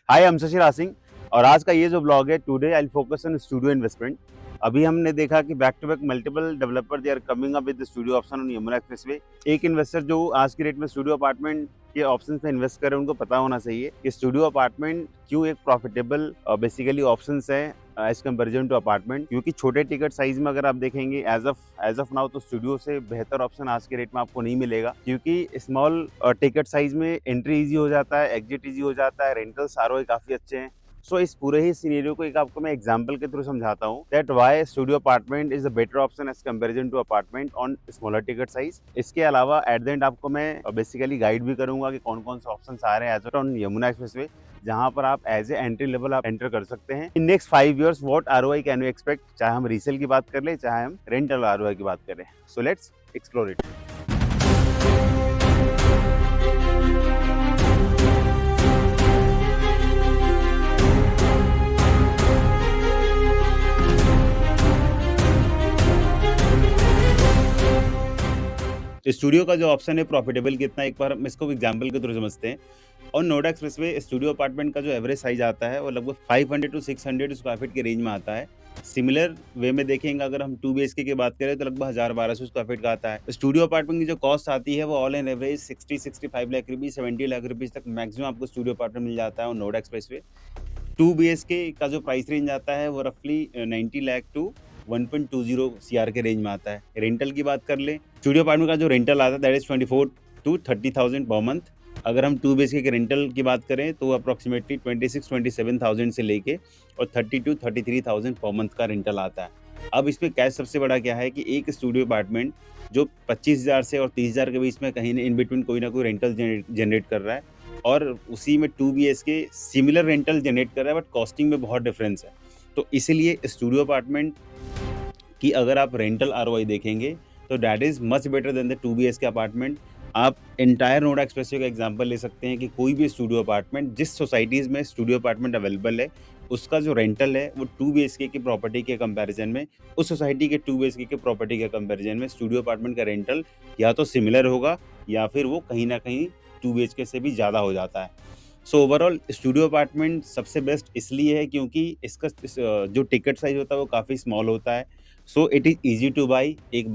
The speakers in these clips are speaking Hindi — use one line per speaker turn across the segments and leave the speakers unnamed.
Hi, I am Shashiraj Singh और आज का ये जो ब्लॉग है, today I will focus on studio investment. अभी हमने देखा कि back to back multiple developer they are coming up with studio option on Yamuna expressway. एक इन्वेस्टर जो आज की डेट में स्टूडियो अपार्टमेंट के ऑप्शन पे इन्वेस्ट करे, उनको पता होना चाहिए कि स्टूडियो अपार्टमेंट क्यों एक प्रॉफिटेबल बेसिकली ऑप्शन है एज कंपेरिजन टू अपार्टमेंट। क्योंकि छोटे टिकट साइज में अगर आप देखेंगे एज ऑफ नाउ, तो स्टूडियो से बेहतर ऑप्शन आज के रेट में आपको नहीं मिलेगा। क्योंकि स्मॉल टिकट साइज में एंट्री इजी हो जाता है, एग्जिट इजी हो जाता है, रेंटल्स आरओआई काफी अच्छे हैं। सो इस पूरे ही सिनेरियो को एक आपको मैं एग्जांपल के थ्रू समझाता हूँ that why studio apartment is a better option as comparison to apartment on smaller ticket size. इसके अलावा एट द एंड आपको मैं बेसिकली गाइड भी करूंगा कि कौन कौन से ऑप्शन आ रहे हैं एज ऑन यमुना एक्सप्रेसवे, जहां पर आप एज ए एंट्री लेवल आप एंटर कर सकते हैं। In next 5 years what ROI can you expect, चाहे हम रीसेल की बात कर ले, चाहे हम रेंटल आरओआई की बात करें। So let's explore it. Studio का जो ऑप्शन है प्रॉफिटेबल कितना, एक बार हम इसको एग्जांपल के थ्रू समझते हैं। और नोएडा एक्सप्रेसवे स्टूडियो अपार्टमेंट का जो एवरेज साइज आता है वो लगभग 500 टू 600 स्क्वायर फीट के रेंज में आता है। सिमिलर वे में देखेंगे अगर हम 2 BHK की बात करें तो लगभग 1000-1200 स्क्वायर फीट का आता है। स्टूडियो अपार्टमेंट की जो कॉस्ट आती है वो all an average 60-65 lakh rupees, 70 lakh rupees तक मैक्सिमम आपको स्टूडियो अपार्टमेंट मिल जाता है और नोएडा एक्सप्रेसवे। 2 BHK का जो प्राइस रेंज आता है वो रफली 90 लाख टू 1.20 CR के रेंज में आता है। रेंटल की बात कर लें, स्टूडियो अपार्टमेंट का जो रेंटल आता है that is 24 to 30,000 per month. अगर हम 2 BHK के रेंटल की बात करें तो अप्रोक्सीमेटली 26-27,000 से लेके और 30 to 33,000 पर मंथ का रेंटल आता है। अब इसमें कैश सबसे बड़ा क्या है कि एक स्टूडियो अपार्टमेंट जो 25,000 से और 30,000 के बीच में कहीं इन बिटवीन कोई ना कोई रेंटल जनरेट कर रहा है, और उसी में 2 BHK सिमिलर रेंटल जनरेट कर रहा है, बट कॉस्टिंग में बहुत डिफरेंस है। तो इसीलिए स्टूडियो अपार्टमेंट कि अगर आप रेंटल आरओआई देखेंगे तो that is much better than the 2 BHK apartment. आप एंटायर नोएडा एक्सप्रेसवे का एग्जांपल ले सकते हैं कि कोई भी स्टूडियो अपार्टमेंट जिस सोसाइटीज़ में स्टूडियो अपार्टमेंट अवेलेबल है, उसका जो रेंटल है वो 2 BHK की प्रॉपर्टी के कंपैरिजन में, उस सोसाइटी के 2 BHK के प्रॉपर्टी के कंपैरिजन में स्टूडियो अपार्टमेंट का रेंटल या तो सिमिलर होगा या फिर वो कहीं ना कहीं 2 BHK से भी ज़्यादा हो जाता है। सो ओवरऑल स्टूडियो अपार्टमेंट सबसे बेस्ट इसलिए है क्योंकि इसका जो टिकट साइज होता है वो काफ़ी स्मॉल होता है। So it is easy to by. एक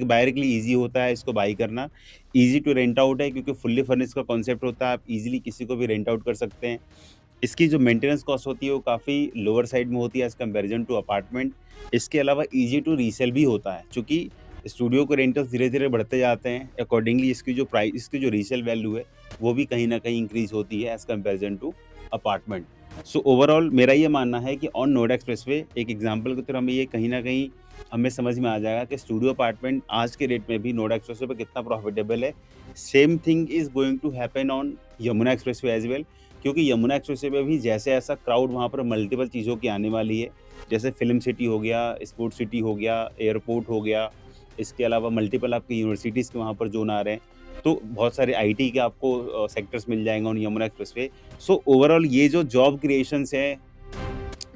बायर के लिए ईज़ी होता है इसको बाई करना। ईज़ी टू रेंट आउट है क्योंकि फुल्ली फर्निश्ड का कॉन्सेप्ट होता है, आप ईज़िली किसी को भी रेंट आउट कर सकते हैं। इसकी जो मेंटेनेंस कॉस्ट होती है वो काफ़ी लोअर साइड में होती है एज़ कंपैरिजन टू अपार्टमेंट। इसके अलावा ईज़ी टू रीसेल भी होता है, चूँकि स्टूडियो के रेंटल्स धीरे-धीरे बढ़ते जाते हैं, अकॉर्डिंगली इसकी जो रीसेल वैल्यू है, वो भी कहीं न कहीं इंक्रीज़ होती है as comparison to apartment. So overall मेरा ये मानना है कि ऑन नोएडा एक्सप्रेसवे एक एग्जांपल की तरह हमें ये कहीं न कहीं हमें समझ में आ जाएगा कि स्टूडियो अपार्टमेंट आज के रेट में भी नोएडा एक्सप्रेसवे पे कितना प्रॉफिटेबल है। Same thing is going to happen on Yamuna expressway as well. क्योंकि यमुना एक्सप्रेसवे पे भी जैसे ऐसा क्राउड वहाँ पर मल्टीपल चीज़ों की आने वाली है, जैसे फ़िल्म सिटी हो गया, स्पोर्ट्स सिटी हो गया, एयरपोर्ट हो गया, इसके अलावा मल्टीपल आपकी यूनिवर्सिटीज़ के वहाँ पर ज़ोन आ रहे हैं। तो बहुत सारे आईटी के आपको सेक्टर्स मिल जाएँगे on Yamuna expressway. So overall ये जो जॉब क्रिएशंस हैं,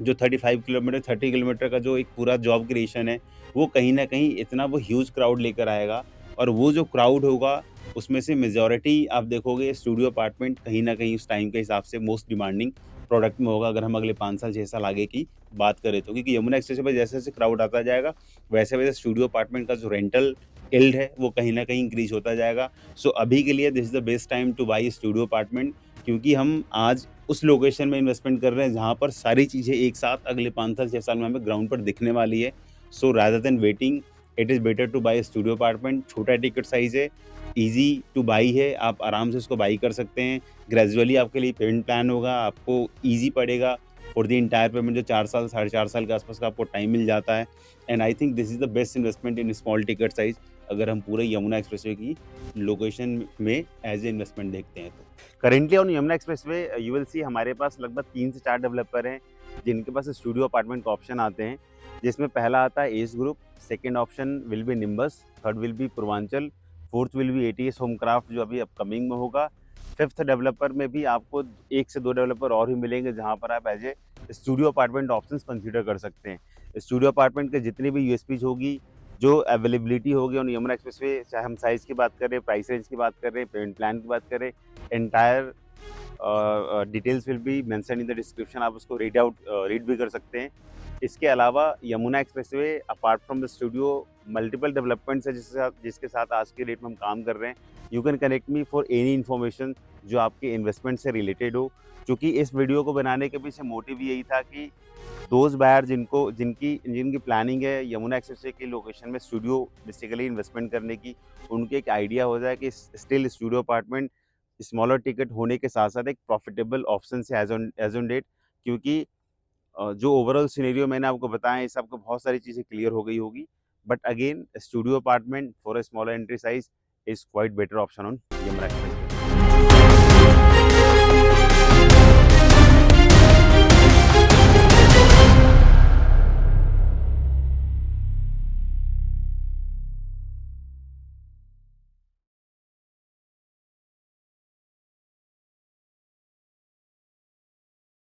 जो 35 किलोमीटर 30 किलोमीटर का जो एक पूरा जॉब क्रिएशन है, वो कहीं न कहीं इतना वो ह्यूज क्राउड लेकर आएगा, और वो जो क्राउड होगा उसमें से मेजॉरिटी आप देखोगे स्टूडियो अपार्टमेंट कहीं न कहीं उस टाइम के हिसाब से मोस्ट डिमांडिंग प्रोडक्ट में होगा, अगर हम अगले 5 साल 6 साल आगे की बात करें तो। क्योंकि यमुना एक्सप्रेस पे जैसे-जैसे क्राउड आता जाएगा, वैसे-वैसे स्टूडियो अपार्टमेंट का जो रेंटल यील्ड है वो कहीं न कहीं इंक्रीज़ होता जाएगा। सो अभी के लिए this is the best time to buy studio apartment, क्योंकि हम आज उस लोकेशन में इन्वेस्टमेंट कर रहे हैं जहाँ पर सारी चीज़ें एक साथ अगले 5 साल 6 साल में हमें ग्राउंड पर दिखने वाली है। So rather than waiting, it is better to buy studio apartment. छोटा टिकट साइज़ है, ईज़ी टू बाई है, आप आराम से उसको बाई कर सकते हैं। ग्रेजुअली आपके लिए पेमेंट प्लान होगा, आपको ईज़ी पड़ेगा फॉर द एंटायर पेमेंट, जो 4 साल, साढ़े 4 साल के आसपास का आपको टाइम मिल जाता है। And I think this is the best investment in small ticket size, अगर हम पूरे यमुना एक्सप्रेसवे की लोकेशन में एज़ ए इन्वेस्टमेंट देखते हैं तो। Currently on Yamuna expressway you will see हमारे पास लगभग 3 से 4 डेवलपर हैं जिनके पास स्टूडियो अपार्टमेंट का ऑप्शन आते हैं, जिसमें पहला आता है S group, second option will be nimbus, third will be Purvanchal, fourth will be ATS होमक्राफ्ट जो अभी अपकमिंग में होगा। फिफ्थ डेवलपर में भी आपको 1 से 2 डेवलपर और भी मिलेंगे जहाँ पर आप as a studio apartment options consider कर सकते हैं। स्टूडियो अपार्टमेंट के जितनी भी यूएसपीज होगी, जो अवेलेबिलिटी होगी ऑन यमुना एक्सप्रेसवे, चाहे हम साइज़ की बात करें, प्राइस रेंज की बात करें, पेमेंट प्लान की बात करें, entire details will be mention in the description, आप उसको रीड भी कर सकते हैं। इसके अलावा Yamuna expressway apart from the studio multiple developments है जिसके साथ आज के डेट में हम काम कर रहे हैं। You can connect me for any information जो आपके इन्वेस्टमेंट से रिलेटेड हो। क्योंकि इस वीडियो को बनाने के पीछे मोटिव यही था कि दोस्त बायर जिनकी जिनकी प्लानिंग है यमुना एक्सप्रेसवे की लोकेशन में स्टूडियो बेसिकली इन्वेस्टमेंट करने की, उनके एक आइडिया हो जाए कि still studio apartment smaller ticket होने के साथ-साथ एक प्रॉफिटेबल ऑप्शन है एज़ ऑन डेट। क्योंकि जो ओवरऑल सिनेरियो मैंने आपको बताया, इससे आपको बहुत सारी चीज़ें क्लियर हो गई होगी। But again studio apartment for a smaller entry size is quite better option on Yamuna